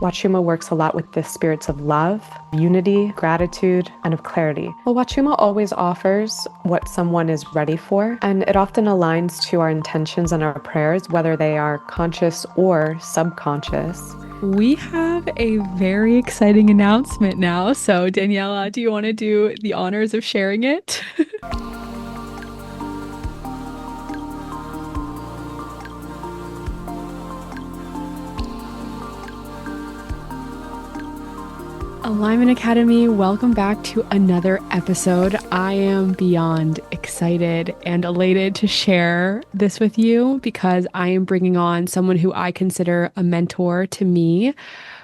Wachuma works a lot with the spirits of love, unity, gratitude, and of clarity. Well, Wachuma always offers what someone is ready for, and it often aligns to our intentions and our prayers, whether they are conscious or subconscious. We have a very exciting announcement now. So, Daniela, do you want to do the honors of sharing it? Alignment Academy, welcome back to another episode. I am beyond excited and elated to share this with you because I am bringing on someone who I consider a mentor to me.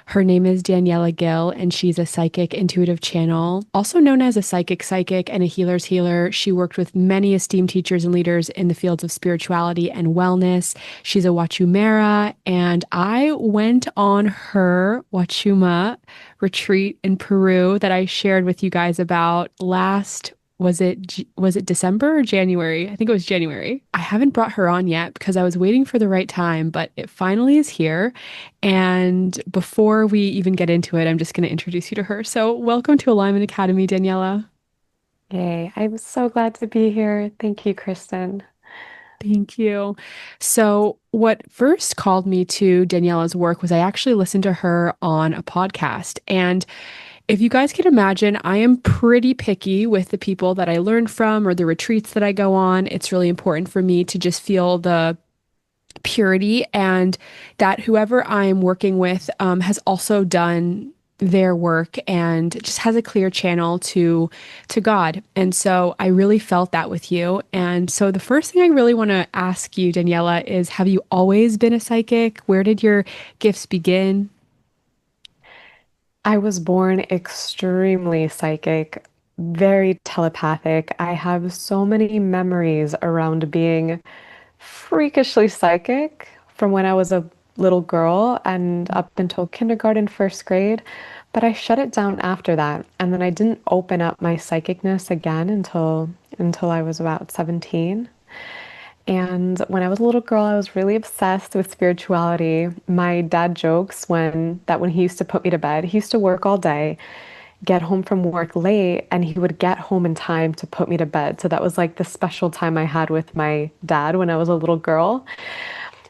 Her name is Daniela Gil, and she's a psychic intuitive channel, also known as a psychic and a healer's healer. She worked with many esteemed teachers and leaders in the fields of spirituality and wellness. She's a Wachumera, and I went on her Wachuma retreat in Peru that I shared with you guys about last was it December or January? I think it was January. I haven't brought her on yet because I was waiting for the right time, but it finally is here. And before we even get into it, I'm just going to introduce you to her. So, welcome to Alignment Academy, Daniela. Yay, I'm so glad to be here. Thank you, Kristen. Thank you. So, what first called me to Daniela's work was I actually listened to her on a podcast. And if you guys can imagine, I am pretty picky with the people that I learn from or the retreats that I go on. It's really important for me to just feel the purity and that whoever I'm working with has also done their work and just has a clear channel to God. And so I really felt that with you. And so the first thing I really want to ask you, Daniela, is have you always been a psychic? Where did your gifts begin? I was born extremely psychic, very telepathic. I have so many memories around being freakishly psychic from when I was a little girl and up until kindergarten, first grade. But I shut it down after that. And then I didn't open up my psychicness again until I was about 17. And when I was a little girl, I was really obsessed with spirituality. My dad jokes when he used to put me to bed, he used to work all day, get home from work late, and he would get home in time to put me to bed. So that was like the special time I had with my dad when I was a little girl.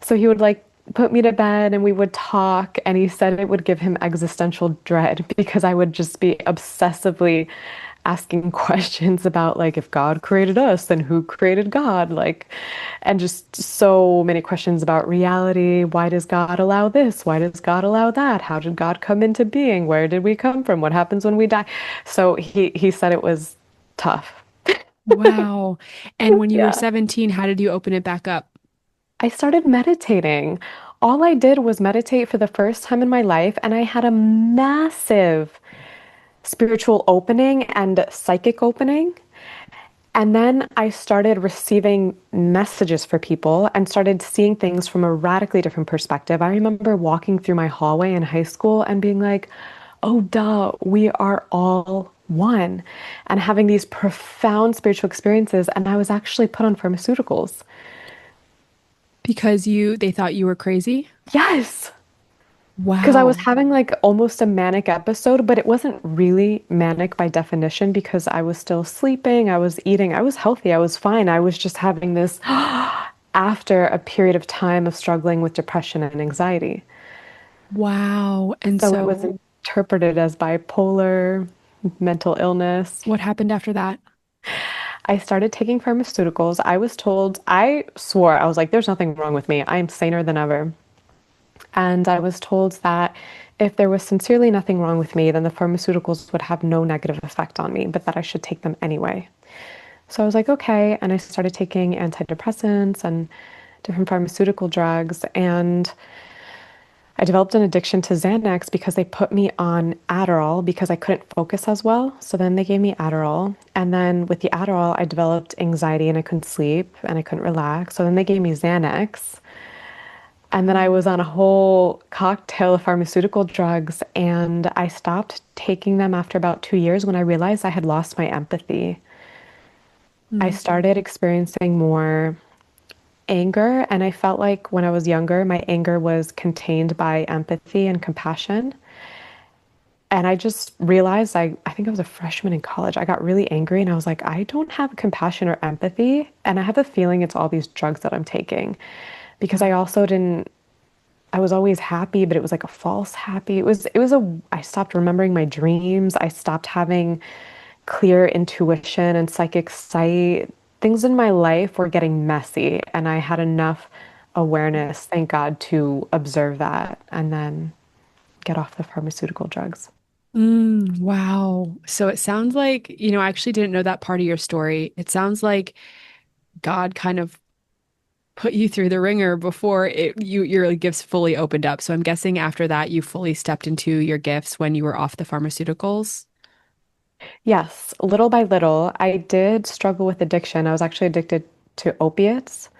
So he would like put me to bed and we would talk, and he said it would give him existential dread because I would just be obsessively asking questions about like if God created us, then who created God? Like, and just so many questions about reality. Why does God allow this? Why does God allow that? How did God come into being? Where did we come from? What happens when we die? So he said it was tough. Wow. And when you were Yeah. 17, how did you open it back up? I started meditating. All I did was meditate for the first time in my life, and I had a massive spiritual opening and psychic opening. And then I started receiving messages for people and started seeing things from a radically different perspective. I remember walking through my hallway in high school and being like, oh, duh, we are all one, and having these profound spiritual experiences. And I was actually put on pharmaceuticals. Because they thought you were crazy? Yes. Because I was Wow. having like almost a manic episode, but it wasn't really manic by definition because I was still sleeping, I was eating, I was healthy, I was fine. I was just having this after a period of time of struggling with depression and anxiety. Wow. And So it was so interpreted as bipolar, mental illness. what happened after that? I started taking pharmaceuticals. I was told, I swore, I was like, there's nothing wrong with me. I am saner than ever. And I was told that if there was sincerely nothing wrong with me, then the pharmaceuticals would have no negative effect on me, but that I should take them anyway. So I was like, okay. And I started taking antidepressants and different pharmaceutical drugs. And I developed an addiction to Xanax because they put me on Adderall because I couldn't focus as well. So then they gave me Adderall. And then with the Adderall, I developed anxiety and I couldn't sleep and I couldn't relax. So then they gave me Xanax. And then I was on a whole cocktail of pharmaceutical drugs, and I stopped taking them after about 2 years when I realized I had lost my empathy. I Mm. started experiencing more anger. And I felt like when I was younger, my anger was contained by empathy and compassion. And I just realized I think I was a freshman in college. I got really angry and I was like, I don't have compassion or empathy. And I have a feeling it's all these drugs that I'm taking because I also didn't, I was always happy, but it was like a false happy. I stopped remembering my dreams. I stopped having clear intuition and psychic sight. Things in my life were getting messy, and I had enough awareness, thank God, to observe that and then get off the pharmaceutical drugs. Wow. So it sounds like, I actually didn't know that part of your story. It sounds like God kind of put you through the ringer before your gifts fully opened up. So I'm guessing after that you fully stepped into your gifts when you were off the pharmaceuticals. Yes, little by little, I did struggle with addiction. I was actually addicted to opiates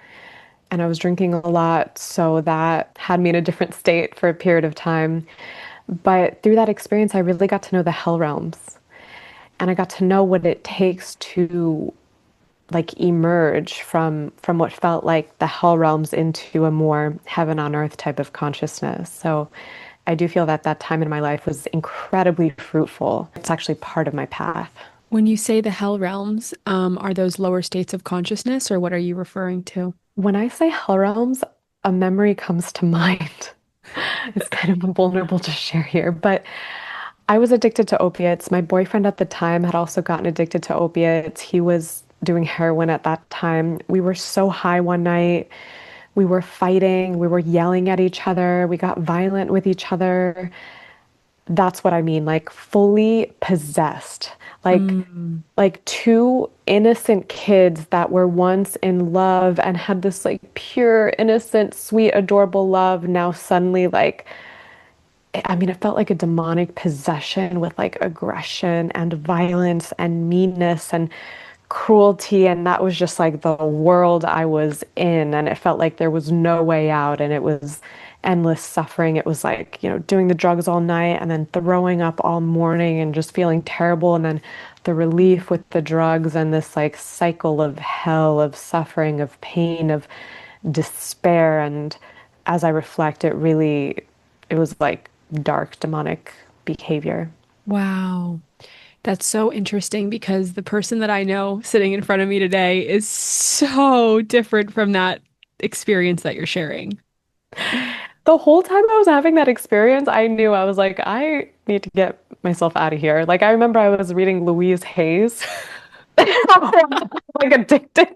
and I was drinking a lot, so that had me in a different state for a period of time. But through that experience, I really got to know the hell realms and I got to know what it takes to like emerge from what felt like the hell realms into a more heaven on earth type of consciousness. So I do feel that that time in my life was incredibly fruitful. It's actually part of my path. When you say the hell realms, are those lower states of consciousness, or what are you referring to? When I say hell realms, a memory comes to mind. It's kind of vulnerable to share here, but I was addicted to opiates. My boyfriend at the time had also gotten addicted to opiates. He was doing heroin at that time. We were so high one night. We were fighting. We were yelling at each other. We got violent with each other. That's what I mean, like fully possessed. Like Mm, like two innocent kids that were once in love and had this like pure, innocent, sweet, adorable love now suddenly like I mean, it felt like a demonic possession with like aggression and violence and meanness and cruelty. And that was just like the world I was in. And it felt like there was no way out. And it was endless suffering. It was like, doing the drugs all night and then throwing up all morning and just feeling terrible. And then the relief with the drugs and this like cycle of hell, of suffering, of pain, of despair. And as I reflect, it was like dark demonic behavior. wow. That's so interesting because the person that I know sitting in front of me today is so different from that experience that you're sharing. The whole time I was having that experience, I knew I was like, I need to get myself out of here. Like I remember I was reading Louise Hay's, like addicted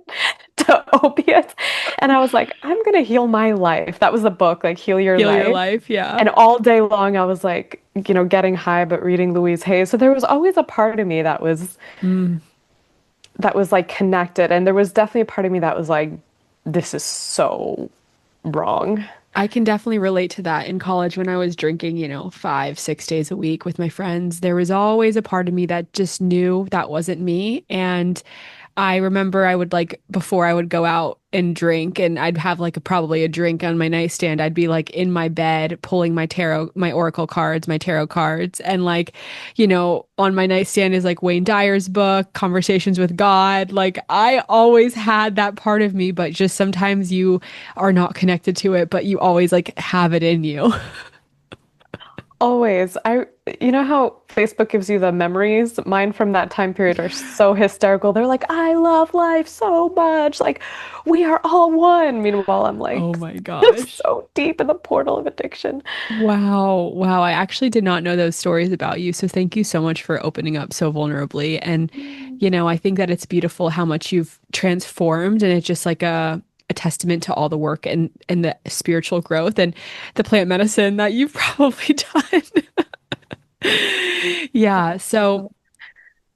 to opiates, and I was like, I'm gonna heal my life. That was the book, like Heal Your Heal your Life. life. Yeah. And all day long, I was like, getting high, but reading Louise Hay's. So there was always a part of me Mm. that was like connected, and there was definitely a part of me that was like, this is so wrong. I can definitely relate to that. In college, when I was drinking, 5, 6 days a week with my friends, there was always a part of me that just knew that wasn't me. And I remember I would like before I would go out and drink and I'd have like probably a drink on my nightstand. I'd be like in my bed pulling my oracle cards, my tarot cards, and like, on my nightstand is like Wayne Dyer's book, Conversations with God. Like I always had that part of me, but just sometimes you are not connected to it, but you always like have it in you. Always. You know how Facebook gives you the memories? Mine from that time period are so hysterical. They're like, I love life so much. Like, we are all one. Meanwhile, I'm Oh like, my gosh. so deep in the portal of addiction. Wow. Wow. I actually did not know those stories about you. So thank you so much for opening up so vulnerably. And, I think that it's beautiful how much you've transformed and it's just like a testament to all the work and the spiritual growth and the plant medicine that you've probably done. Yeah. So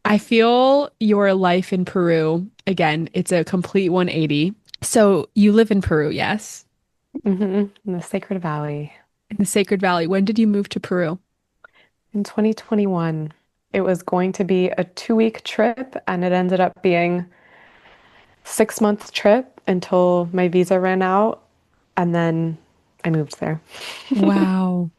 I feel your life in Peru, again, it's a complete 180. So you live in Peru, yes? In the Sacred Valley. In the Sacred Valley. When did you move to Peru? In 2021, it was going to be a 2-week trip, and it ended up being 6 month trip until my visa ran out, and then I moved there. Wow.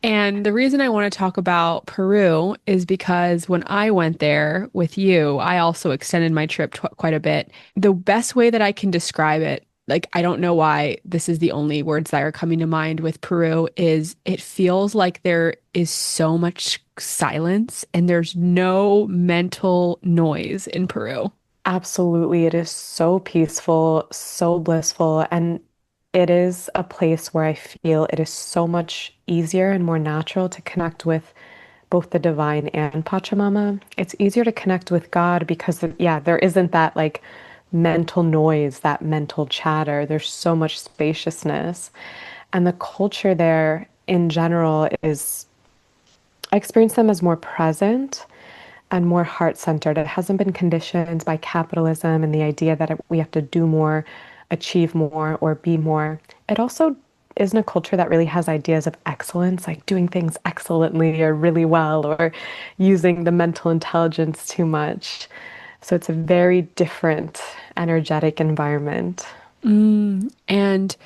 And the reason I want to talk about Peru is because when I went there with you, I also extended my trip quite a bit. The best way that I can describe it, like I don't know why this is the only words that are coming to mind with Peru is it feels like there is so much silence and there's no mental noise in Peru. Absolutely. It is so peaceful, so blissful, and it is a place where I feel it is so much easier and more natural to connect with both the divine and Pachamama. It's easier to connect with God because, yeah, there isn't that like mental noise, that mental chatter. There's so much spaciousness. And the culture there in general is, I experience them as more present and more heart-centered. It hasn't been conditioned by capitalism and the idea that we have to do more, achieve more, or be more. It also isn't a culture that really has ideas of excellence, like doing things excellently or really well, or using the mental intelligence too much. So it's a very different energetic environment. And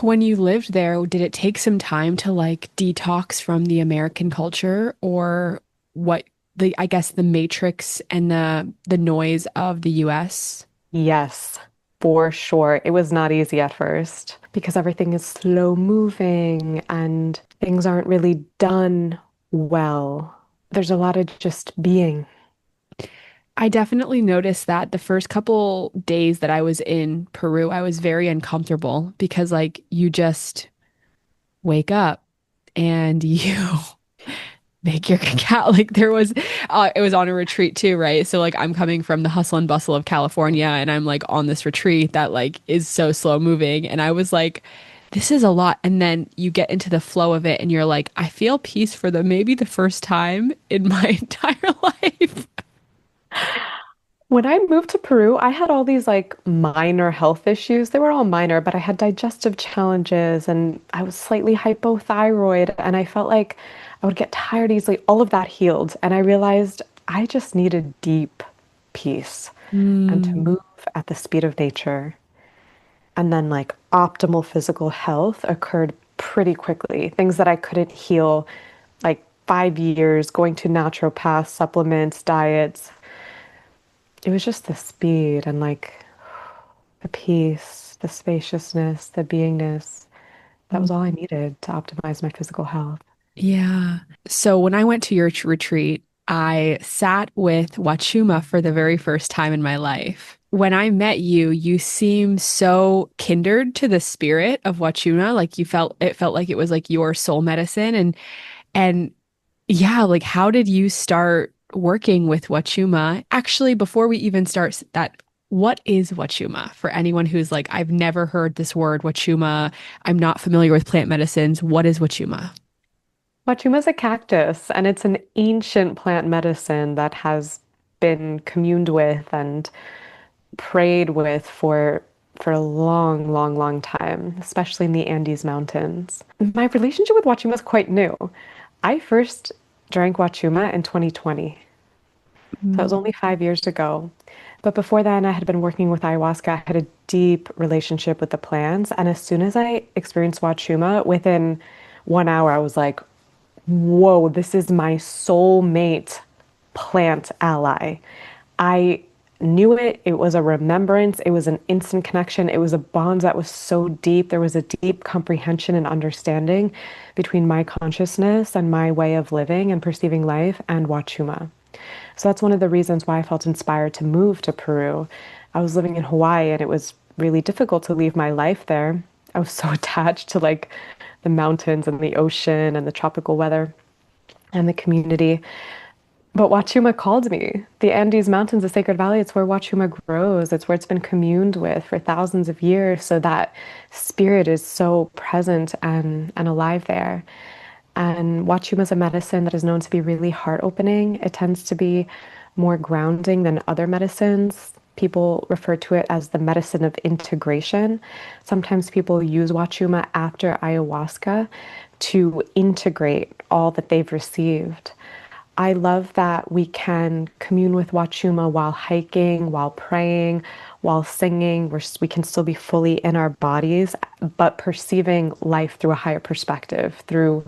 when you lived there, did it take some time to like detox from the American culture or what I guess the matrix and the noise of the US? Yes, for sure. It was not easy at first because everything is slow moving and things aren't really done well. There's a lot of just being. I definitely noticed that the first couple days that I was in Peru, I was very uncomfortable because like you just wake up and you make your cacao. Like there was, it was on a retreat too, right? So like I'm coming from the hustle and bustle of California and I'm like on this retreat that like is so slow moving. And I was like, this is a lot. And then you get into the flow of it and you're like, I feel peace for the maybe the first time in my entire life. When I moved to Peru, I had all these like minor health issues. They were all minor, but I had digestive challenges and I was slightly hypothyroid and I felt like I would get tired easily. All of that healed. And I realized I just needed deep peace and to Mm. move at the speed of nature. And then, like, optimal physical health occurred pretty quickly. Things that I couldn't heal, like 5 years, going to naturopaths, supplements, diets. It was just the speed and, like, the peace, the spaciousness, the beingness. That was all I needed to optimize my physical health. Yeah. So when I went to your retreat, I sat with Wachuma for the very first time in my life. When I met you, you seemed so kindred to the spirit of Wachuma. Like you felt it felt like it was like your soul medicine. And yeah, like how did you start working with Wachuma? Actually, before we even start that, what is Wachuma for anyone who's like, I've never heard this word, Wachuma. I'm not familiar with plant medicines. What is Wachuma? Wachuma is a cactus, and it's an ancient plant medicine that has been communed with and prayed with for a long, long, long time, especially in the Andes Mountains. My relationship with Wachuma is quite new. I first drank Wachuma in 2020. So that was only 5 years ago. But before then, I had been working with ayahuasca. I had a deep relationship with the plants. And as soon as I experienced Wachuma, within 1 hour, I was like, whoa, this is my soulmate plant ally. I knew it. It was a remembrance. It was an instant connection. It was a bond that was so deep. There was a deep comprehension and understanding between my consciousness and my way of living and perceiving life and Wachuma. So that's one of the reasons why I felt inspired to move to Peru. I was living in Hawaii and it was really difficult to leave my life there. I was so attached to like the mountains and the ocean and the tropical weather and the community. But Wachuma called me. The Andes Mountains, the Sacred Valley, it's where Wachuma grows. It's where it's been communed with for thousands of years. So that spirit is so present and alive there. And Wachuma is a medicine that is known to be really heart opening. It tends to be more grounding than other medicines. People refer to it as the medicine of integration. Sometimes people use Wachuma after ayahuasca to integrate all that they've received. I love that we can commune with Wachuma while hiking, while praying, while singing. We can still be fully in our bodies, but perceiving life through a higher perspective. Through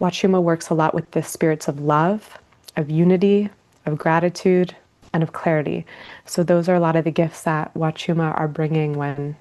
Wachuma works a lot with the spirits of love, of unity, of gratitude. and of clarity. So those are a lot of the gifts that Wachuma are bringing when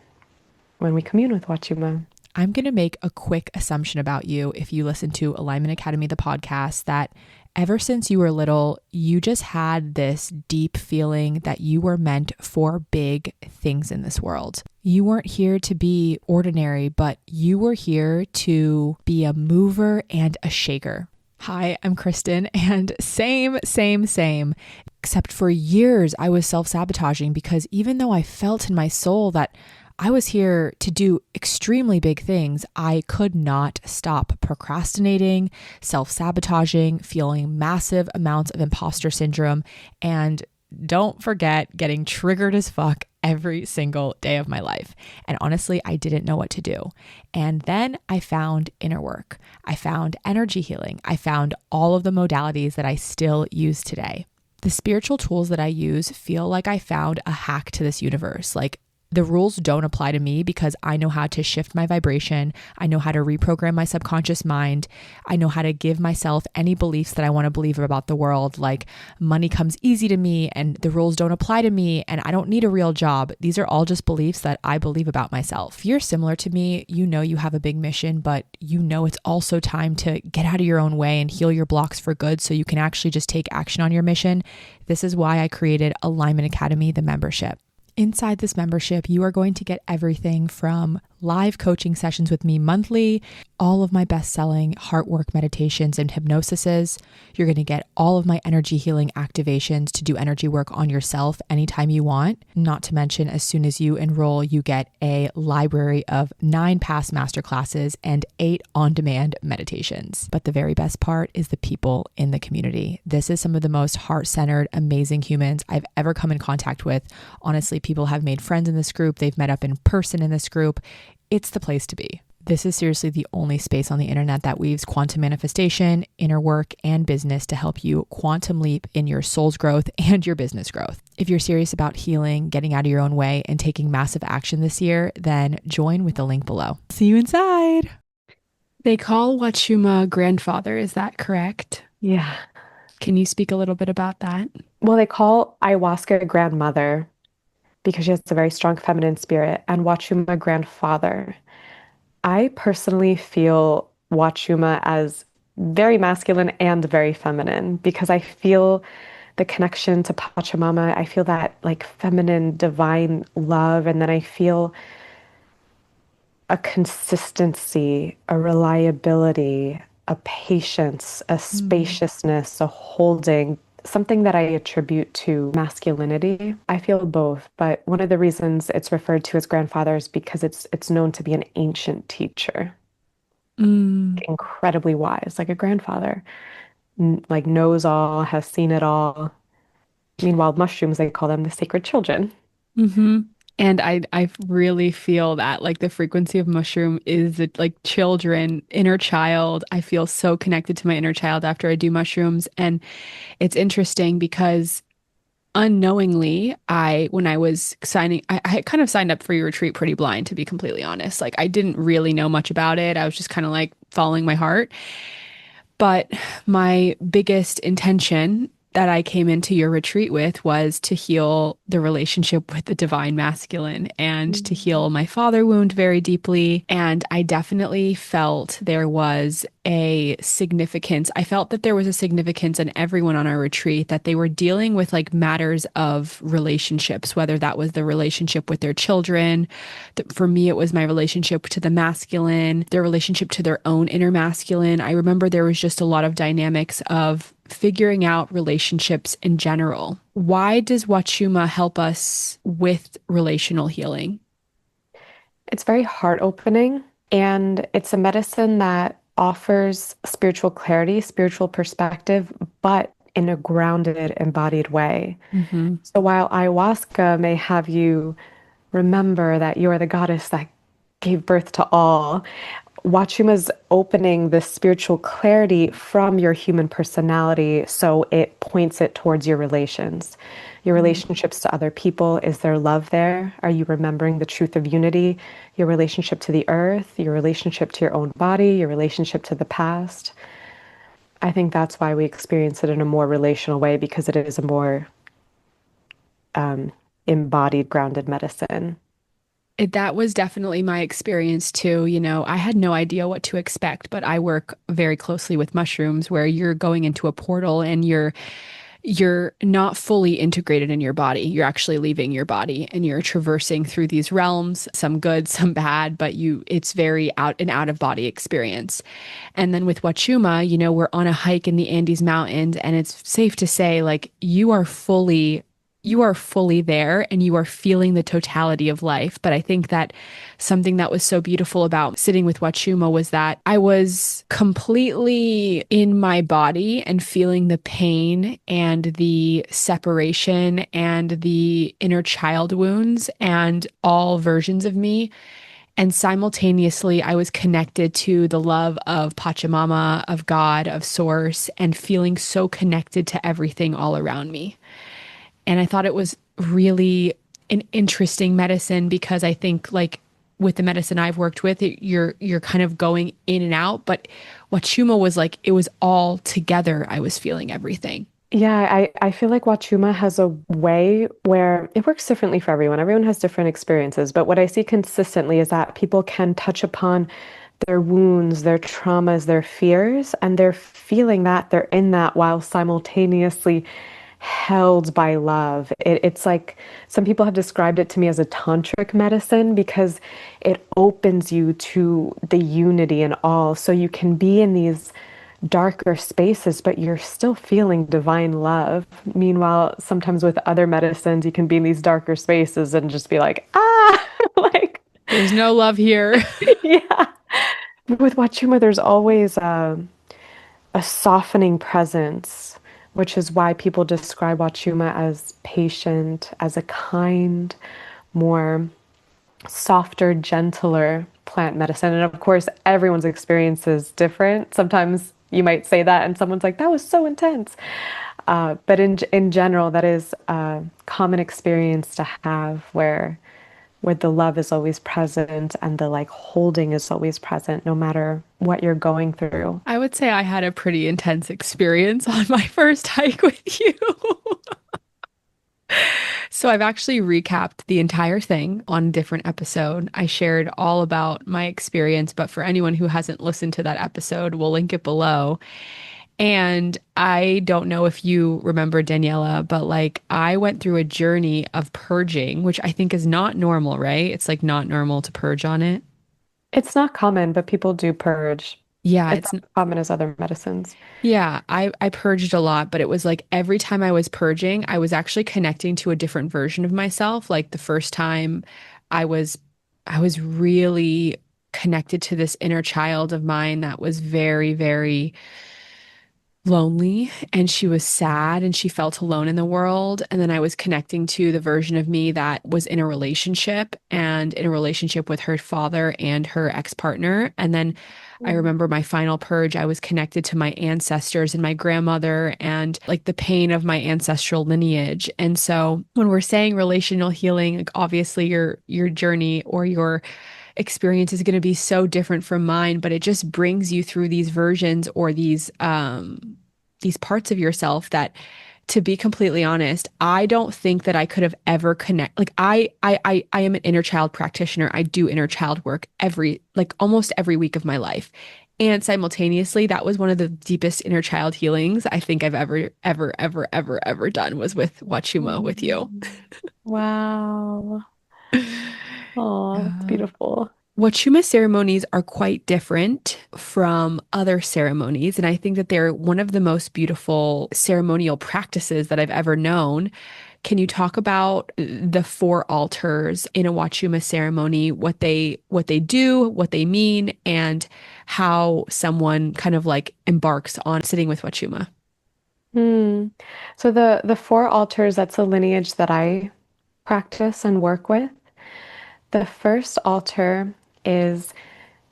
we commune with Wachuma. I'm going to make a quick assumption about you if you listen to Alignment Academy, the podcast, that ever since you were little, you just had this deep feeling that you were meant for big things in this world. You weren't here to be ordinary, but you were here to be a mover and a shaker. Hi, I'm Kristen, and same. Except for years, I was self-sabotaging because even though I felt in my soul that I was here to do extremely big things, I could not stop procrastinating, self-sabotaging, feeling massive amounts of imposter syndrome, and don't forget getting triggered as fuck every single day of my life. And honestly, I didn't know what to do. And then I found inner work. I found energy healing. I found all of the modalities that I still use today. The spiritual tools that I use feel like I found a hack to this universe. Like, the rules don't apply to me because I know how to shift my vibration. I know how to reprogram my subconscious mind. I know how to give myself any beliefs that I want to believe about the world, like money comes easy to me and the rules don't apply to me and I don't need a real job. These are all just beliefs that I believe about myself. If you're similar to me, you know you have a big mission, but you know it's also time to get out of your own way and heal your blocks for good so you can actually just take action on your mission. This is why I created Alignment Academy, the membership. Inside this membership, you are going to get everything from live coaching sessions with me monthly, all of my best-selling heart work meditations and hypnosises. You're going to get all of my energy healing activations to do energy work on yourself anytime you want. Not to mention, as soon as you enroll, you get a library of 9 past masterclasses and 8 on-demand meditations. But the very best part is the people in the community. This is some of the most heart-centered, amazing humans I've ever come in contact with. Honestly, people have made friends in this group. They've met up in person in this group. It's the place to be. This is seriously the only space on the internet that weaves quantum manifestation, inner work, and business to help you quantum leap in your soul's growth and your business growth. If you're serious about healing, getting out of your own way, and taking massive action this year, then join with the link below. See you inside. They call Huachuma Grandfather, is that correct? Yeah. Can you speak a little bit about that? Well, they call ayahuasca grandmother because she has a very strong feminine spirit, and Wachuma grandfather. I personally feel Wachuma as very masculine and very feminine because I feel the connection to Pachamama. I feel that like feminine divine love, and then I feel a consistency, a reliability, a patience, a spaciousness, a holding, something that I attribute to masculinity. I feel both, but one of the reasons it's referred to as grandfather is because it's known to be an ancient teacher, Mm. incredibly wise, like a grandfather, like knows all, has seen it all. Meanwhile, mushrooms, they call them the sacred children. Mm-hmm. And I really feel that like the frequency of mushroom is like children, inner child. I feel so connected to my inner child after I do mushrooms. And it's interesting because unknowingly, when I was signing, I kind of signed up for your retreat pretty blind, to be completely honest. Like I didn't really know much about it. I was just kind of like following my heart. But my biggest intention that I came into your retreat with was to heal the relationship with the divine masculine and to heal my father wound very deeply. And I definitely felt there was a significance. I felt that there was a significance in everyone on our retreat that they were dealing with like matters of relationships, whether that was the relationship with their children. For me, it was my relationship to the masculine, their relationship to their own inner masculine. I remember there was just a lot of dynamics of figuring out relationships in general. Why does Wachuma help us with relational healing? It's very heart opening, and it's a medicine that offers spiritual clarity, spiritual perspective, but in a grounded, embodied way. Mm-hmm. So while ayahuasca may have you remember that you are the goddess that gave birth to all, Wachuma's opening the spiritual clarity from your human personality so it points it towards your relations. Your relationships to other people, is there love there? Are you remembering the truth of unity? Your relationship to the earth, your relationship to your own body, your relationship to the past. I think that's why we experience it in a more relational way because it is a more embodied, grounded medicine. That was definitely my experience too. You know, I had no idea what to expect, but I work very closely with mushrooms where you're going into a portal and you're not fully integrated in your body. You're actually leaving your body and you're traversing through these realms, some good, some bad, but it's very out of body experience. And then with Wachuma, you know, we're on a hike in the Andes Mountains and it's safe to say like you are fully there and you are feeling the totality of life. But I think that something that was so beautiful about sitting with Wachuma was that I was completely in my body and feeling the pain and the separation and the inner child wounds and all versions of me. And simultaneously, I was connected to the love of Pachamama, of God, of Source, and feeling so connected to everything all around me. And I thought it was really an interesting medicine because I think like with the medicine I've worked with, you're kind of going in and out, but Wachuma was like it was all together. I was feeling everything. Yeah, I feel like Wachuma has a way where it works differently for everyone. Everyone has different experiences, but what I see consistently is that people can touch upon their wounds, their traumas, their fears, and they're feeling that, they're in that while simultaneously held by love. It's like some people have described it to me as a tantric medicine because it opens you to the unity in all. So you can be in these darker spaces, but you're still feeling divine love. Meanwhile, sometimes with other medicines, you can be in these darker spaces and just be like, ah, like, There's no love here. yeah. With Wachuma, there's always a softening presence, which is why people describe Wachuma as patient, as a kind, more softer, gentler plant medicine. And of course, everyone's experience is different. Sometimes you might say that, and someone's like, "That was so intense." But in general, that is a common experience to have where the love is always present and the like holding is always present, no matter what you're going through. I would say I had a pretty intense experience on my first hike with you. So I've actually recapped the entire thing on a different episode. I shared all about my experience, but for anyone who hasn't listened to that episode, we'll link it below. And I don't know if you remember Daniela, but like I went through a journey of purging, which I think is not normal, right? It's like not normal to purge on it. It's not common, but people do purge. Yeah, It's not as common as other medicines. yeah, I purged a lot, but it was like every time I was purging, I was actually connecting to a different version of myself. Like the first time I was I was really connected to this inner child of mine that was very, very lonely and she was sad and she felt alone in the world. And then I was connecting to the version of me that was in a relationship and in a relationship with her father and her ex-partner. And then I Mm. remember my final purge, I was connected to my ancestors and my grandmother and like the pain of my ancestral lineage. And so when we're saying relational healing, like obviously your journey or your experience is going to be so different from mine, but it just brings you through these versions or these parts of yourself that, to be completely honest, I don't think that I could have ever connect. Like I am an inner child practitioner. I do inner child work like almost every week of my life. And simultaneously, that was one of the deepest inner child healings I think I've ever done was with Wachuma with you. Mm. Wow. Oh, that's Yeah. beautiful. Wachuma ceremonies are quite different from other ceremonies, and I think that they're one of the most beautiful ceremonial practices that I've ever known. Can you talk about the four altars in a Wachuma ceremony, what they do, what they mean, and how someone kind of like embarks on sitting with Wachuma? Hmm. So the four altars, that's a lineage that I practice and work with. The first altar is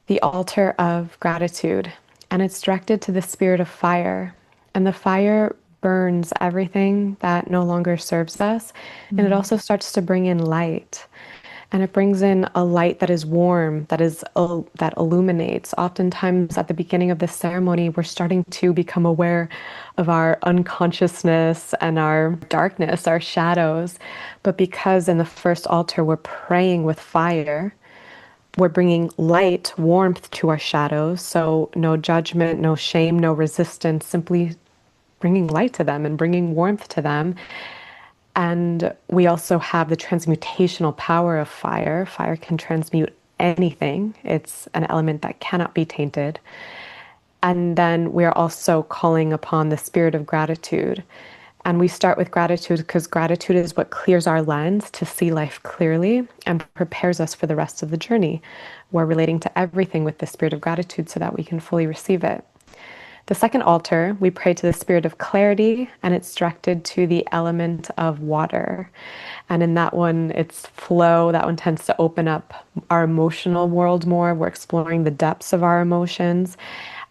the altar of gratitude, and it's directed to the spirit of fire. And the fire burns everything that no longer serves us, and it Mm. also starts to bring in light. and it brings in a light that is warm, that illuminates. Oftentimes at the beginning of this ceremony, we're starting to become aware of our unconsciousness and our darkness, our shadows. But because in the first altar we're praying with fire, we're bringing light, warmth to our shadows. So no judgment, no shame, no resistance, simply bringing light to them and bringing warmth to them. And we also have the transmutational power of fire. Fire can transmute anything, it's an element that cannot be tainted. And then we're also calling upon the spirit of gratitude. And we start with gratitude because gratitude is what clears our lens to see life clearly and prepares us for the rest of the journey. We're relating to everything with the spirit of gratitude so that we can fully receive it. The second altar, we pray to the spirit of clarity, and it's directed to the element of water. And in that one, it's flow. That one tends to open up our emotional world more. We're exploring the depths of our emotions,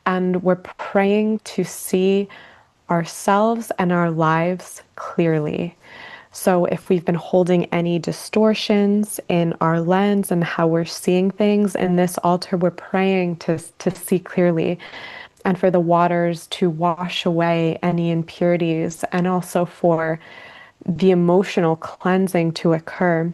and we're praying to see ourselves and our lives clearly. So if we've been holding any distortions in our lens and how we're seeing things in this altar, we're praying to see clearly, and for the waters to wash away any impurities, and also for the emotional cleansing to occur.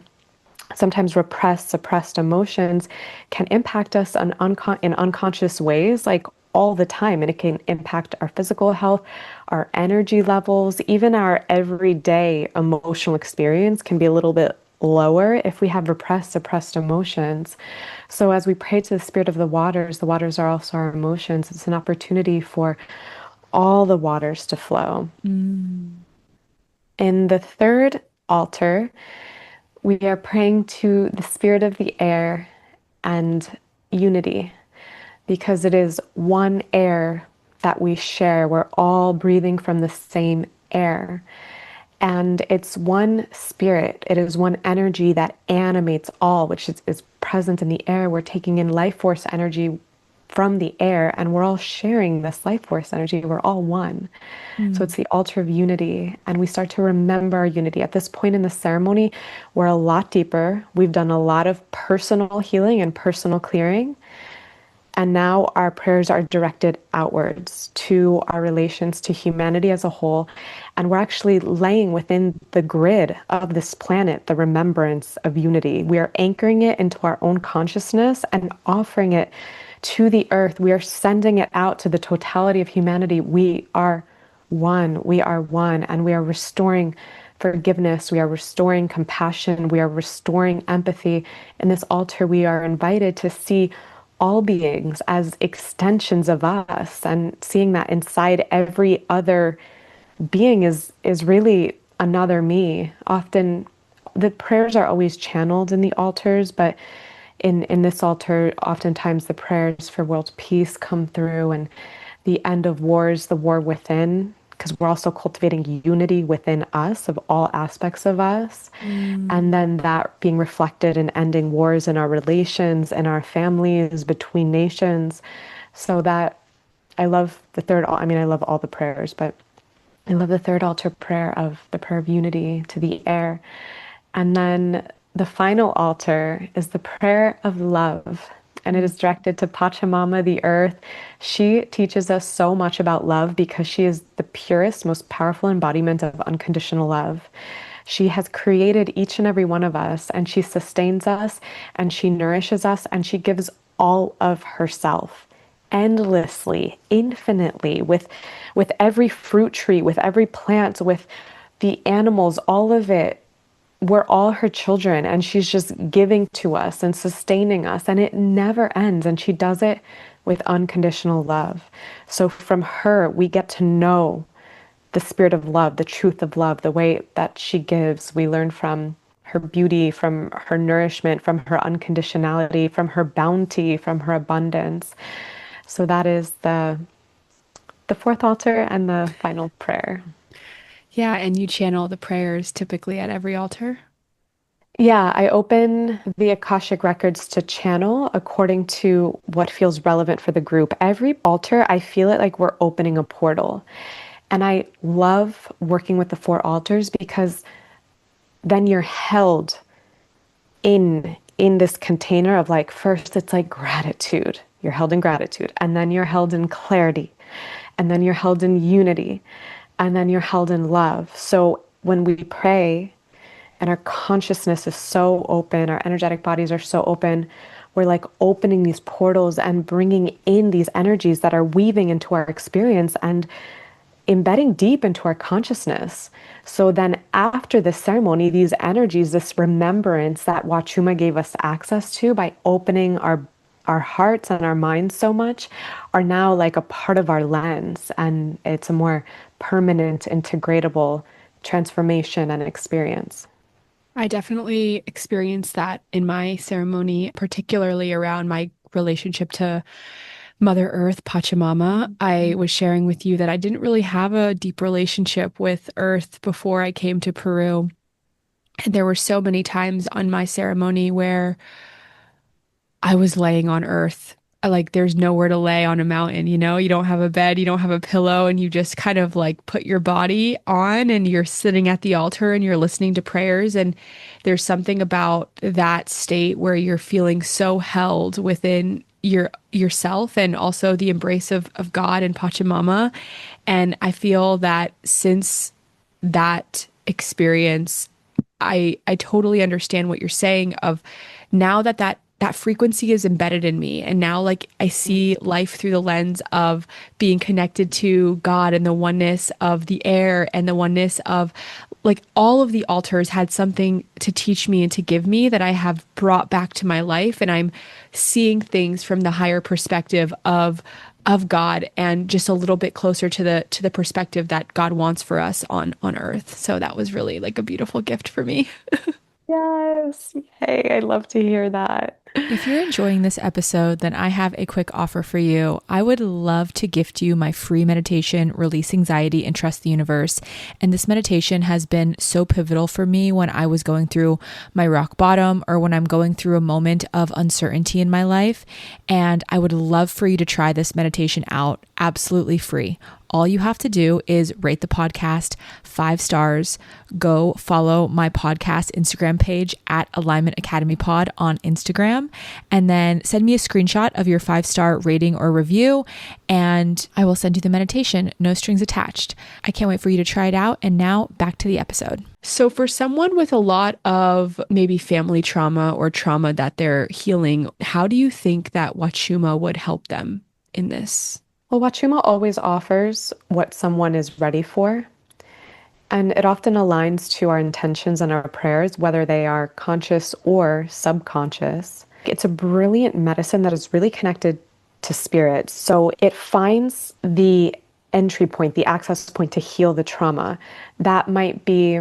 Sometimes repressed, suppressed emotions can impact us in unconscious ways, like all the time. And it can impact our physical health, our energy levels, even our everyday emotional experience can be a little bit lower if we have repressed, suppressed emotions. So as we pray to the spirit of the waters are also our emotions. It's an opportunity for all the waters to flow. In the third altar, we are praying to the spirit of the air and unity, because it is one air that we share. We're all breathing from the same air. And it's one spirit, it is one energy that animates all, which is present in the air. We're taking in life force energy from the air, and we're all sharing this life force energy. We're all one. So it's the altar of unity, and we start to remember our unity. At this point in the ceremony, we're a lot deeper. We've done a lot of personal healing and personal clearing. And now our prayers are directed outwards to our relations to humanity as a whole. And we're actually laying within the grid of this planet the remembrance of unity. We are anchoring it into our own consciousness and offering it to the earth. We are sending it out to the totality of humanity. We are one. We are one. And we are restoring forgiveness. We are restoring compassion. We are restoring empathy. In this altar, we are invited to see all beings as extensions of us, and seeing that inside every other being is really another me. Often the prayers are always channeled in the altars, but in this altar, oftentimes the prayers for world peace come through, and the end of wars, the war within, because we're also cultivating unity within us of all aspects of us. And then that being reflected in ending wars in our relations and our families, between nations. So that I love the third, I mean, I love all the prayers, but I love the third altar prayer of the prayer of unity to the air. And then the final altar is the prayer of love, and it is directed to Pachamama, the earth. She teaches us so much about love because she is the purest, most powerful embodiment of unconditional love. She has created each and every one of us, and she sustains us, and she nourishes us, and she gives all of herself endlessly, infinitely, with every fruit tree, with every plant, with the animals, all of it. We're all her children, and she's just giving to us and sustaining us, and it never ends. And she does it with unconditional love. So from her, we get to know the spirit of love, the truth of love, the way that she gives. We learn from her beauty, from her nourishment, from her unconditionality, from her bounty, from her abundance. So that is the fourth altar and the final prayer. Yeah, and you channel the prayers typically at every altar. Yeah, I open the Akashic Records to channel according to what feels relevant for the group. Every altar, I feel it like we're opening a portal. And I love working with the four altars because then you're held in this container of like, first it's like gratitude. You're held in gratitude, and then you're held in clarity, and then you're held in unity, and then you're held in love. So when we pray and our consciousness is so open, our energetic bodies are so open, we're like opening these portals and bringing in these energies that are weaving into our experience and embedding deep into our consciousness. So then after this ceremony, these energies, this remembrance that Wachuma gave us access to by opening our hearts and our minds so much, are now like a part of our lens, and it's a more permanent, integratable transformation and experience. I definitely experienced that in my ceremony, particularly around my relationship to Mother Earth, Pachamama. I was sharing with you that I didn't really have a deep relationship with Earth before I came to Peru. And there were so many times on my ceremony where I was laying on Earth. Like there's nowhere to lay on a mountain, you know? You don't have a bed, you don't have a pillow, and you just kind of like put your body on and you're sitting at the altar and you're listening to prayers. And there's something about that state where you're feeling so held within yourself and also the embrace of God and Pachamama. And I feel that since that experience, I totally understand what you're saying of now that frequency is embedded in me. And now, like, I see life through the lens of being connected to God and the oneness of the air and the oneness of, like, all of the altars had something to teach me and to give me that I have brought back to my life. And I'm seeing things from the higher perspective of God and just a little bit closer to the perspective that God wants for us on earth. So that was really like a beautiful gift for me. Yes. Hey, I love to hear that. If you're enjoying this episode, then I have a quick offer for you. I would love to gift you my free meditation, Release Anxiety and Trust the Universe. And this meditation has been so pivotal for me when I was going through my rock bottom or when I'm going through a moment of uncertainty in my life. And I would love for you to try this meditation out absolutely free. All you have to do is rate the podcast 5 stars, go follow my podcast Instagram page at Alignment Academy Pod on Instagram, and then send me a screenshot of your 5-star rating or review, and I will send you the meditation, no strings attached. I can't wait for you to try it out. And now back to the episode. So, for someone with a lot of maybe family trauma or trauma that they're healing, how do you think that Wachuma would help them in this? Well, Wachuma always offers what someone is ready for, and it often aligns to our intentions and our prayers, whether they are conscious or subconscious. It's a brilliant medicine that is really connected to spirit. So it finds the entry point, the access point to heal the trauma. That might be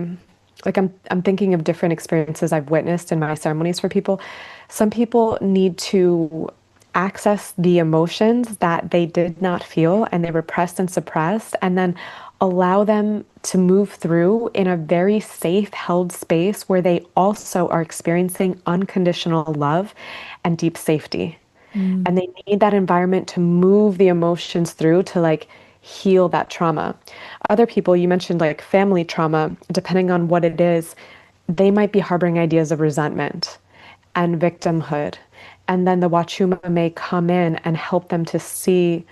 like I'm thinking of different experiences I've witnessed in my ceremonies for people. Some people need to access the emotions that they did not feel and they repressed and suppressed, and then allow them to move through in a very safe, held space where they also are experiencing unconditional love and deep safety. And they need that environment to move the emotions through to like heal that trauma. Other people, you mentioned like family trauma, depending on what it is, they might be harboring ideas of resentment and victimhood. And then the Wachuma may come in and help them to see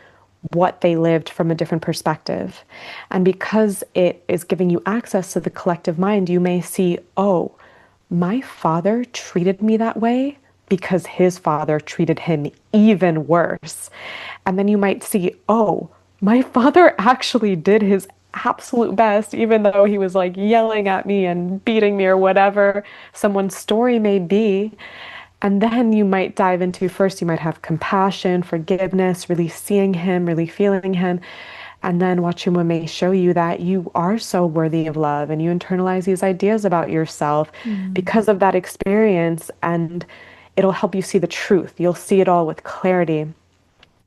what they lived from a different perspective. And because it is giving you access to the collective mind, you may see, oh, my father treated me that way because his father treated him even worse. And then you might see, oh, my father actually did his absolute best, even though he was like yelling at me and beating me or whatever someone's story may be. And then you might dive into, first you might have compassion, forgiveness, really seeing him, really feeling him. And then Wachuma may show you that you are so worthy of love and you internalize these ideas about yourself because of that experience. And it'll help you see the truth. You'll see it all with clarity.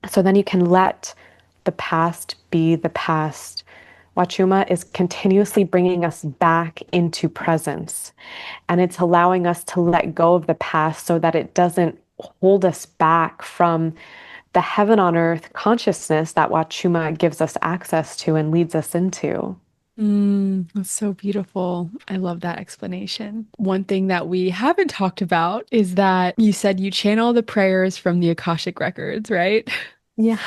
So then you can let the past be the past. Wachuma is continuously bringing us back into presence, and it's allowing us to let go of the past so that it doesn't hold us back from the heaven on earth consciousness that Wachuma gives us access to and leads us into. That's so beautiful. I love that explanation. One thing that we haven't talked about is that you said you channel the prayers from the Akashic Records, right? Yeah.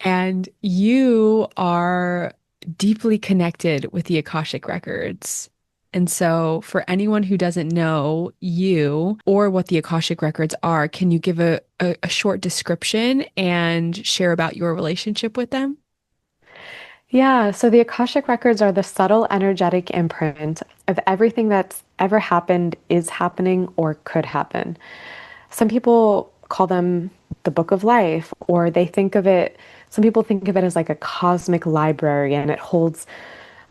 And you are deeply connected with the Akashic Records. And so, for anyone who doesn't know you or what the Akashic Records are, can you give a short description and share about your relationship with them? Yeah, so the Akashic Records are the subtle energetic imprint of everything that's ever happened, is happening, or could happen. Some people call them the Book of Life, or some people think of it as like a cosmic library, and it holds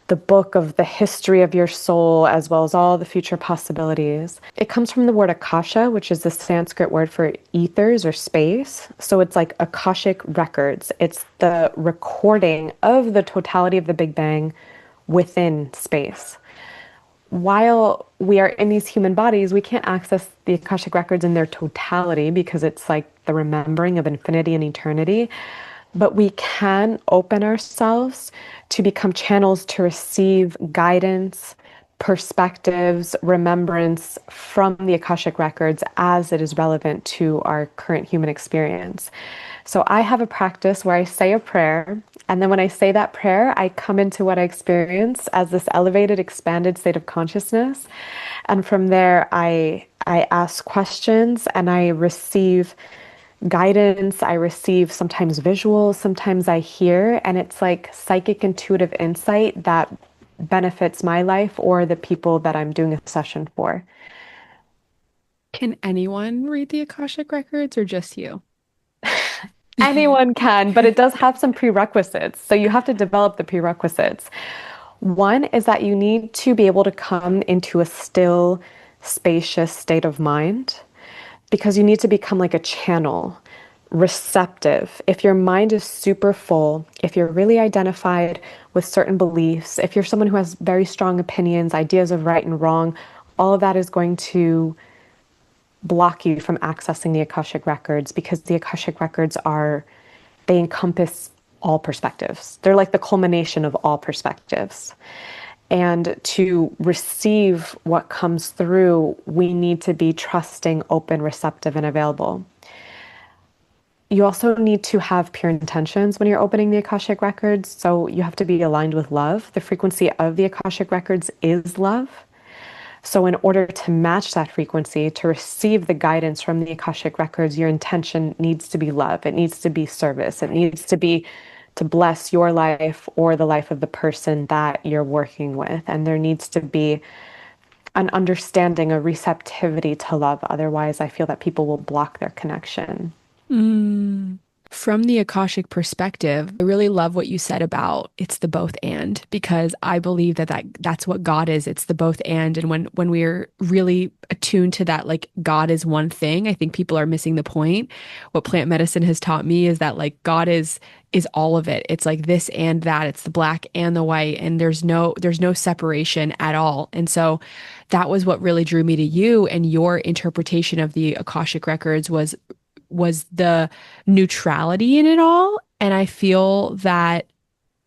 the book of the history of your soul as well as all the future possibilities. It comes from the word Akasha, which is the Sanskrit word for ethers or space. So it's like Akashic records. It's the recording of the totality of the Big Bang within space. While we are in these human bodies, we can't access the Akashic records in their totality because it's like the remembering of infinity and eternity. But we can open ourselves to become channels to receive guidance, perspectives, remembrance from the Akashic records as it is relevant to our current human experience. So I have a practice where I say a prayer, and then when I say that prayer, I come into what I experience as this elevated, expanded state of consciousness. And from there, I ask questions and I receive guidance. I receive sometimes visuals, sometimes I hear, and it's like psychic intuitive insight that benefits my life or the people that I'm doing a session for. Can anyone read the Akashic Records or just you? Anyone can, but it does have some prerequisites. So you have to develop the prerequisites. One is that you need to be able to come into a still, spacious state of mind because you need to become like a channel, receptive. If your mind is super full, if you're really identified with certain beliefs, if you're someone who has very strong opinions, ideas of right and wrong, all of that is going to block you from accessing the Akashic records because the Akashic records they encompass all perspectives. They're like the culmination of all perspectives. And to receive what comes through, we need to be trusting, open, receptive, and available. You also need to have pure intentions when you're opening the Akashic records. So you have to be aligned with love. The frequency of the Akashic records is love. So, in order to match that frequency, to receive the guidance from the Akashic records, your intention needs to be love. It needs to be service. It needs to be to bless your life or the life of the person that you're working with. And there needs to be an understanding, a receptivity to love. Otherwise, I feel that people will block their connection. Mm. From the Akashic perspective, I really love what you said about it's the both and because I believe that's what God is. It's the both and when we're really attuned to that like God is one thing, I think people are missing the point. What plant medicine has taught me is that like God is all of it. It's like this and that. It's the black and the white and there's no separation at all. And so that was what really drew me to you and your interpretation of the Akashic records was the neutrality in it all. And I feel that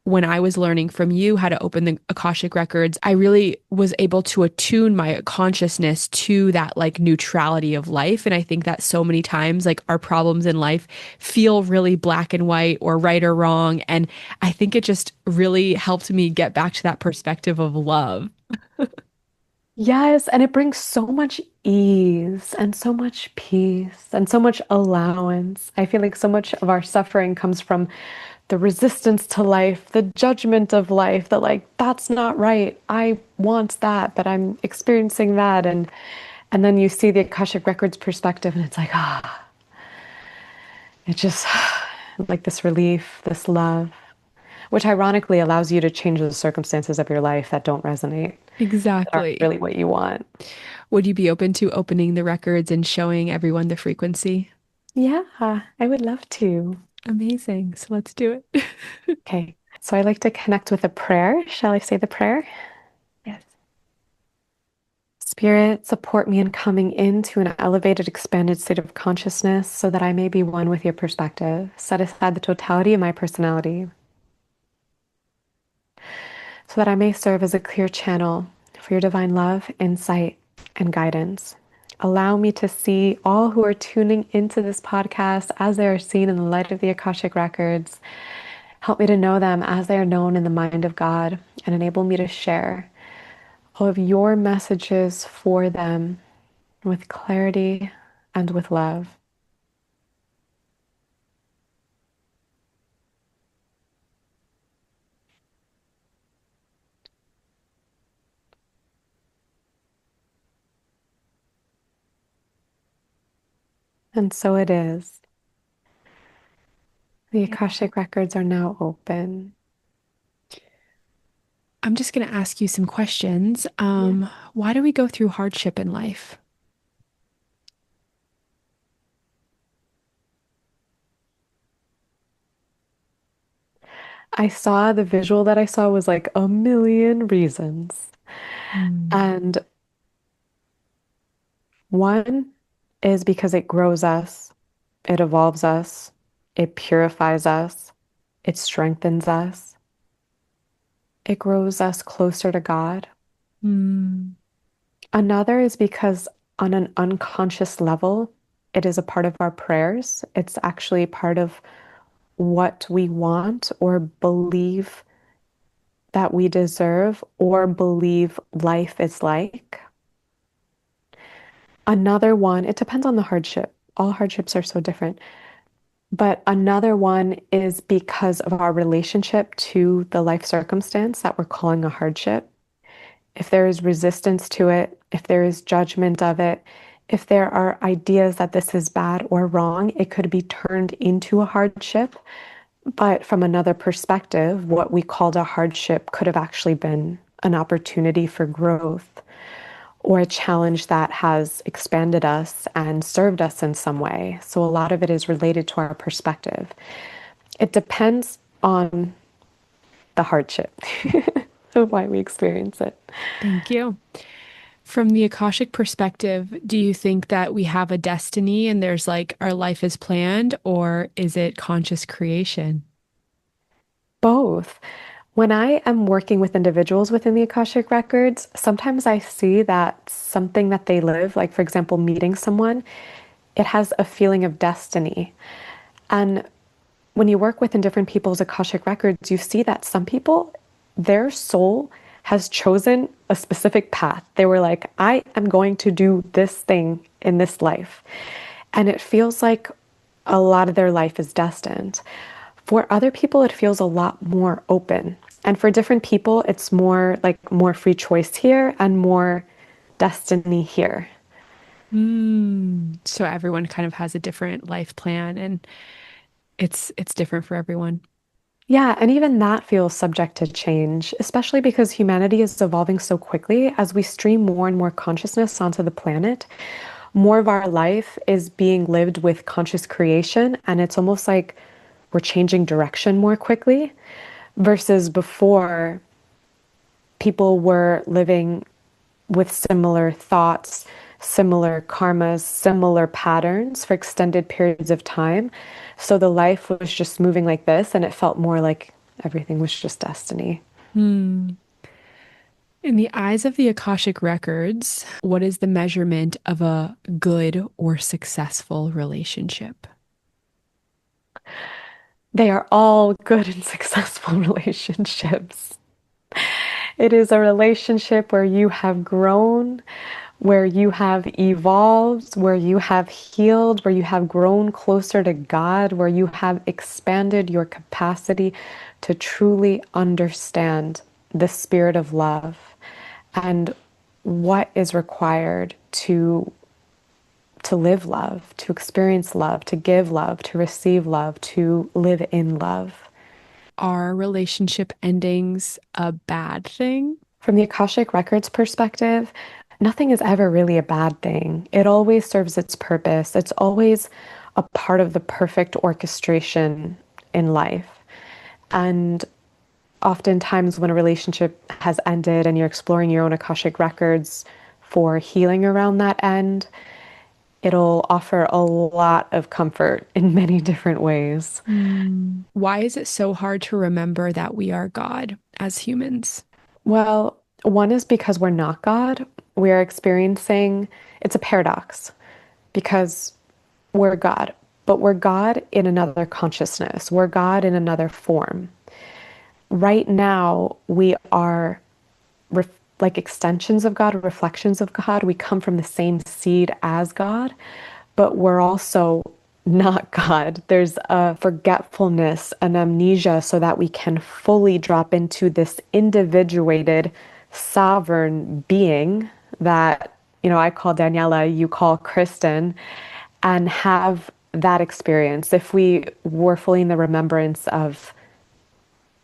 when I was learning from you how to open the Akashic records, I really was able to attune my consciousness to that like neutrality of life. And I think that so many times, like our problems in life feel really black and white or right or wrong. And I think it just really helped me get back to that perspective of love. Yes, and it brings so much ease and so much peace and so much allowance. I feel like so much of our suffering comes from the resistance to life, the judgment of life, that like that's not right. I want that, but I'm experiencing that and then you see the Akashic Records perspective and it's like it just like this relief, this love, which ironically allows you to change the circumstances of your life that don't resonate, that aren't Exactly. really what you want. Would you be open to opening the records and showing everyone the frequency? Yeah, I would love to. Amazing. So let's do it. Okay, so I like to connect with a prayer. Shall I say the prayer? Yes. Spirit, support me in coming into an elevated, expanded state of consciousness so that I may be one with your perspective. Set aside the totality of my personality. so that I may serve as a clear channel for your divine love, insight, and guidance. Allow me to see all who are tuning into this podcast as they are seen in the light of the Akashic Records. Help me to know them as they are known in the mind of God, and enable me to share all of your messages for them with clarity and with love. And so it is. The Akashic Records are now open. I'm just going to ask you some questions. Yeah. Why do we go through hardship in life? I saw the visual that I saw was like a million reasons. Mm. And one is because it grows us, it evolves us, it purifies us, it strengthens us, it grows us closer to God. Mm. Another is because on an unconscious level, it is a part of our prayers. It's actually part of what we want or believe that we deserve or believe life is like. Another one, it depends on the hardship. All hardships are so different. But another one is because of our relationship to the life circumstance that we're calling a hardship. If there is resistance to it, if there is judgment of it, if there are ideas that this is bad or wrong, it could be turned into a hardship. But from another perspective, what we called a hardship could have actually been an opportunity for growth or a challenge that has expanded us and served us in some way. So a lot of it is related to our perspective. It depends on the hardship of why we experience it. Thank you. From the Akashic perspective, do you think that we have a destiny and there's like our life is planned, or is it conscious creation? Both. When I am working with individuals within the Akashic Records, sometimes I see that something that they live, like for example, meeting someone, it has a feeling of destiny. And when you work within different people's Akashic Records, you see that some people, their soul has chosen a specific path. They were like, I am going to do this thing in this life. And it feels like a lot of their life is destined. For other people, it feels a lot more open. And for different people, it's more like more free choice here and more destiny here. So everyone kind of has a different life plan and it's different for everyone. Yeah, and even that feels subject to change, especially because humanity is evolving so quickly as we stream more and more consciousness onto the planet. More of our life is being lived with conscious creation, and it's almost like we're changing direction more quickly versus before people were living with similar thoughts, similar karmas, similar patterns for extended periods of time. So the life was just moving like this, and it felt more like everything was just destiny. Hmm. In the eyes of the Akashic Records, what is the measurement of a good or successful relationship? They are all good and successful relationships. It is a relationship where you have grown, where you have evolved, where you have healed, where you have grown closer to God, where you have expanded your capacity to truly understand the spirit of love and what is required to live love, to experience love, to give love, to receive love, to live in love. Are relationship endings a bad thing? From the Akashic Records perspective, nothing is ever really a bad thing. It always serves its purpose. It's always a part of the perfect orchestration in life. And oftentimes, when a relationship has ended and you're exploring your own Akashic Records for healing around that end, it'll offer a lot of comfort in many different ways. Why is it so hard to remember that we are God as humans? Well, one is because we're not God. We are experiencing, it's a paradox because we're God, but we're God in another consciousness. We're God in another form. Right now, we are like extensions of God, reflections of God. We come from the same seed as God, but we're also not God. There's a forgetfulness, an amnesia, so that we can fully drop into this individuated, sovereign being that, I call Daniela, you call Kristen, and have that experience. If we were fully in the remembrance of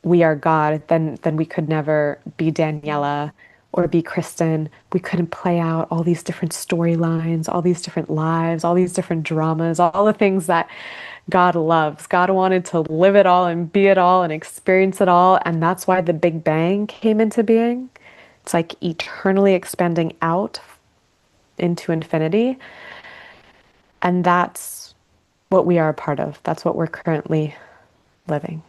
we are God, then we could never be Daniela or be Kristen. We couldn't play out all these different storylines, all these different lives, all these different dramas, all the things that God loves. God wanted to live it all and be it all and experience it all. And that's why the Big Bang came into being. It's like eternally expanding out into infinity. And that's what we are a part of. That's what we're currently living.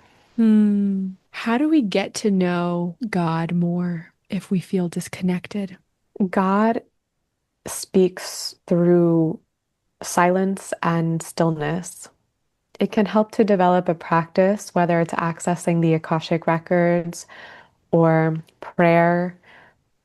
How do we get to know God more if we feel disconnected? God speaks through silence and stillness. It can help to develop a practice, whether it's accessing the Akashic Records or prayer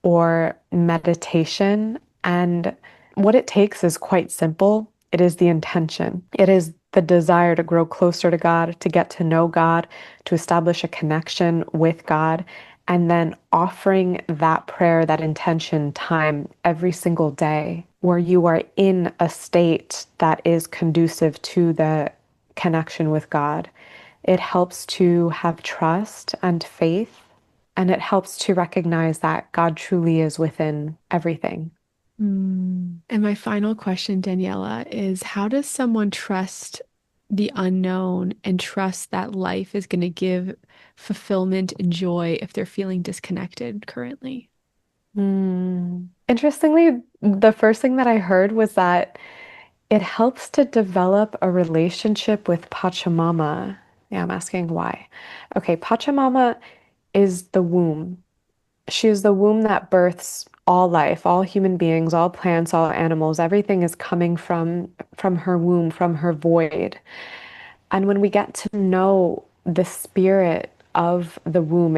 or meditation. And what it takes is quite simple. It is the intention. It is the desire to grow closer to God, to get to know God, to establish a connection with God, and then offering that prayer, that intention time every single day where you are in a state that is conducive to the connection with God. It helps to have trust and faith, and it helps to recognize that God truly is within everything. And my final question, Daniela, is how does someone trust the unknown and trust that life is going to give fulfillment and joy if they're feeling disconnected currently? Interestingly, the first thing that I heard was that it helps to develop a relationship with Pachamama. Yeah, I'm asking why. Okay, Pachamama is the womb. She is the womb that births all life, all human beings, all plants, all animals. Everything is coming from her womb, from her void. And when we get to know the spirit of the womb,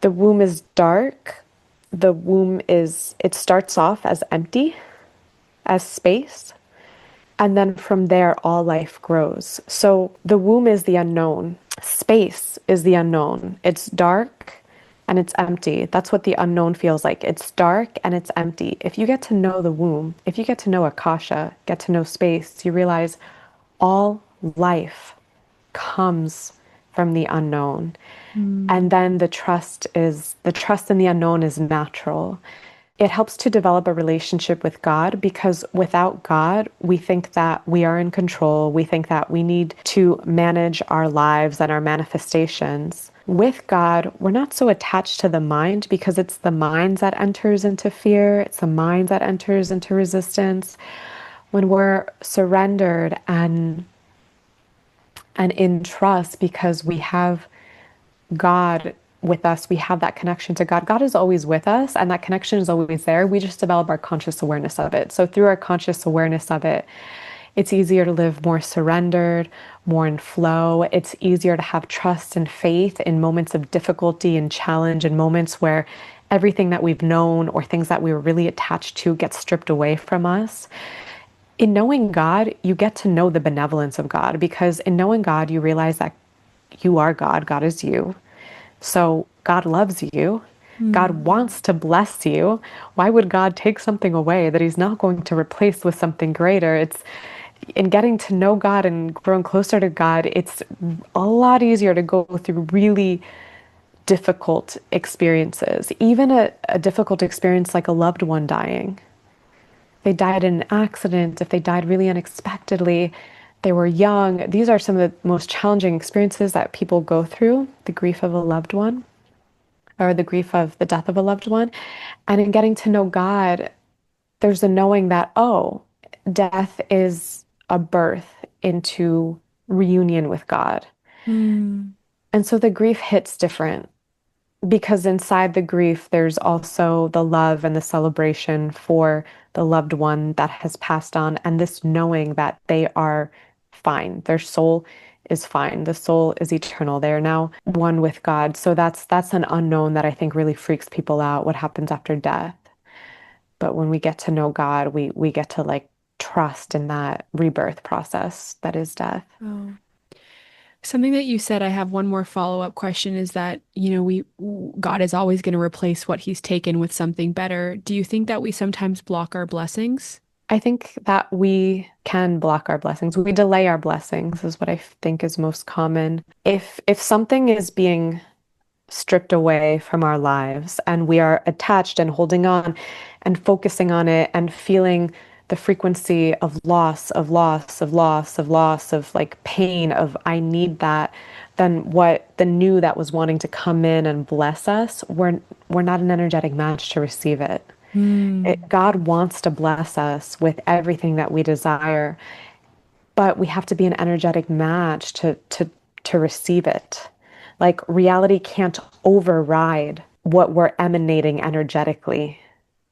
the womb is dark. The womb is, it starts off as empty, as space. And then from there, all life grows. So the womb is the unknown. Space is the unknown. It's dark and it's empty. That's what the unknown feels like. It's dark and it's empty. If you get to know the womb, if you get to know Akasha, get to know space, you realize all life comes from the unknown. And then the trust in the unknown is natural. It helps to develop a relationship with God because without God, we think that we are in control. We think that we need to manage our lives and our manifestations. With God, we're not so attached to the mind because it's the mind that enters into fear, it's the mind that enters into resistance. When we're surrendered and in trust because we have God with us, we have that connection to God. God is always with us, and that connection is always there. We just develop our conscious awareness of it. So, through our conscious awareness of it, it's easier to live more surrendered, more in flow. It's easier to have trust and faith in moments of difficulty and challenge, and moments where everything that we've known or things that we were really attached to gets stripped away from us. In knowing God, you get to know the benevolence of God because in knowing God, you realize that you are God, God is you. So God loves you. God wants to bless you. Why would God take something away that He's not going to replace with something greater? It's in getting to know God and growing closer to God, it's a lot easier to go through really difficult experiences. Even a difficult experience like a loved one dying. They died in an accident, if they died really unexpectedly, they were young. These are some of the most challenging experiences that people go through, the grief of a loved one or the grief of the death of a loved one. And in getting to know God, there's a knowing that, oh, death is a birth into reunion with God. Mm. And so the grief hits different. because inside the grief, there's also the love and the celebration for the loved one that has passed on, and this knowing that they are fine. Their soul is fine. The soul is eternal. They are now one with God. So that's an unknown that I think really freaks people out, what happens after death. But when we get to know God, we get to like trust in that rebirth process that is death. Oh. Something that you said, I have one more follow-up question is that, God is always going to replace what he's taken with something better. Do you think that we sometimes block our blessings? I think that we can block our blessings. We delay our blessings is what I think is most common. If something is being stripped away from our lives and we are attached and holding on and focusing on it and feeling the frequency of loss, of loss, of loss, of loss, of like pain, of I need that, then what the new that was wanting to come in and bless us, we're not an energetic match to receive it. Hmm. God wants to bless us with everything that we desire, but we have to be an energetic match to receive it. Like reality can't override what we're emanating energetically.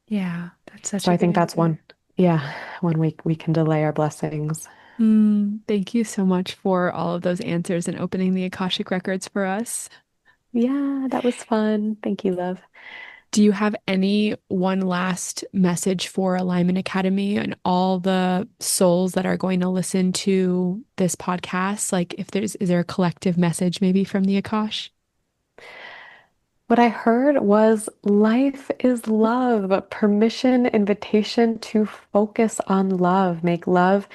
Yeah, that's such So a I good think that's answer. one, yeah, when we can delay our blessings. Thank you so much for all of those answers and opening the Akashic Records for us. Yeah, that was fun. Thank you, love. Do you have any one last message for Alignment Academy and all the souls that are going to listen to this podcast? Like if is there a collective message maybe from the Akash? What I heard was life is love, but permission, invitation to focus on love. Make love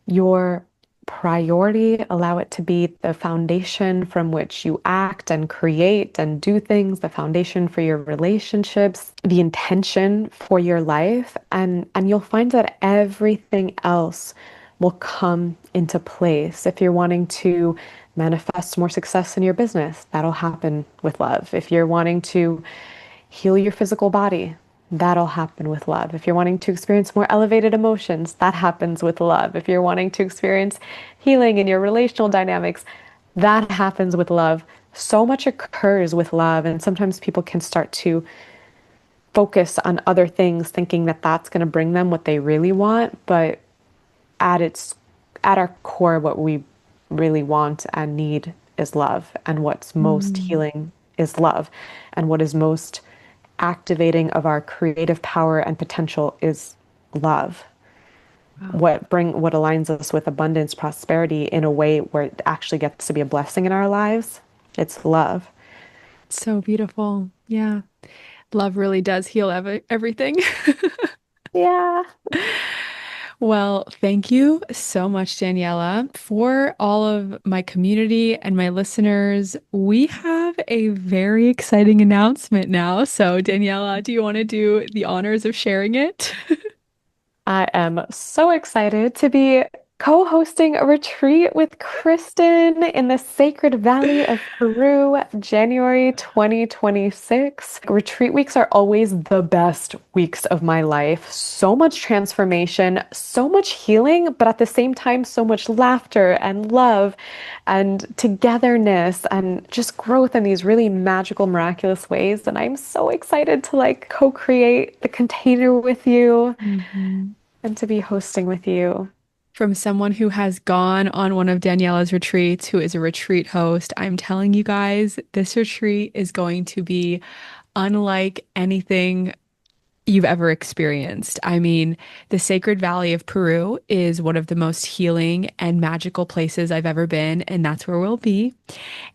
your priority. Allow it to be the foundation from which you act and create and do things, the foundation for your relationships, the intention for your life. And you'll find that everything else will come into place. If you're wanting to manifest more success in your business, that'll happen with love. If you're wanting to heal your physical body, that'll happen with love. If you're wanting to experience more elevated emotions, that happens with love. If you're wanting to experience healing in your relational dynamics, that happens with love. So much occurs with love, and sometimes people can start to focus on other things thinking that that's going to bring them what they really want, but at its at our core what we really want and need is love, and what's most Mm, healing is love, and what is most activating of our creative power and potential is love. wow. What aligns us with abundance, prosperity in a way where it actually gets to be a blessing in our lives, it's love. So beautiful. Yeah. Love really does heal everything. Yeah. Well, thank you so much, Daniela. For all of my community and my listeners, we have a very exciting announcement now. So, Daniela, do you want to do the honors of sharing it? I am so excited to be co-hosting a retreat with Kristen in the Sacred Valley of Peru, January 2026. Retreat weeks are always the best weeks of my life. So much transformation, so much healing, but at the same time, so much laughter and love and togetherness and just growth in these really magical, miraculous ways. And I'm so excited to like co-create the container with you Mhm. and to be hosting with you. From someone who has gone on one of Daniela's retreats, who is a retreat host, I'm telling you guys, this retreat is going to be unlike anything you've ever experienced. I mean, the Sacred Valley of Peru is one of the most healing and magical places I've ever been, and that's where we'll be.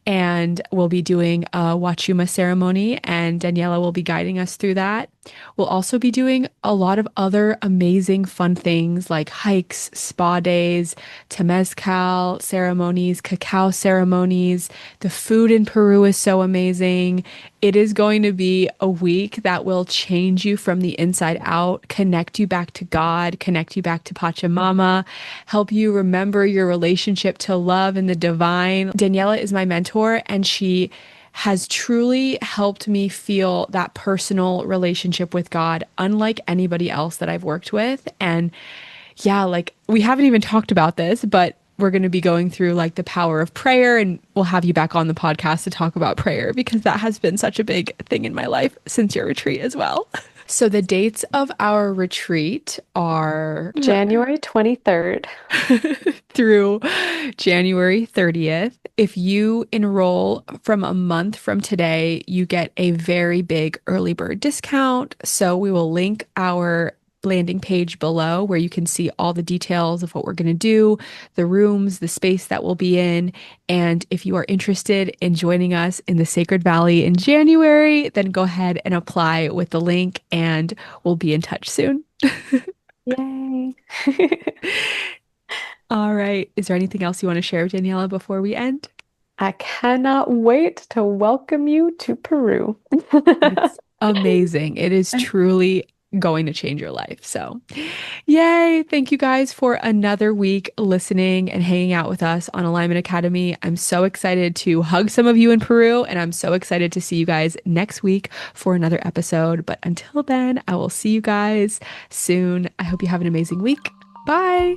And we'll be doing a Wachuma ceremony, and Daniela will be guiding us through that. We'll also be doing a lot of other amazing fun things like hikes, spa days, temazcal ceremonies, cacao ceremonies. The food in Peru is so amazing. It is going to be a week that will change you from the inside out, connect you back to God, connect you back to Pachamama, help you remember your relationship to love and the divine. Daniela is my mentor, and she has truly helped me feel that personal relationship with God, unlike anybody else that I've worked with. And yeah, like we haven't even talked about this, but we're going to be going through like the power of prayer, and we'll have you back on the podcast to talk about prayer because that has been such a big thing in my life since your retreat as well. So the dates of our retreat are January 23rd. through January 30th. If you enroll from a month from today, you get a very big early bird discount. So we will link our landing page below where you can see all the details of what we're going to do, the rooms, the space that we'll be in. And if you are interested in joining us in the Sacred Valley in January, then go ahead and apply with the link and we'll be in touch soon. Yay. All right. Is there anything else you want to share, Daniela, before we end? I cannot wait to welcome you to Peru. It's amazing. It is truly going to change your life. So, yay. Thank you guys for another week listening and hanging out with us on Alignment Academy. I'm so excited to hug some of you in Peru, and I'm so excited to see you guys next week for another episode. But until then, I will see you guys soon. I hope you have an amazing week. Bye.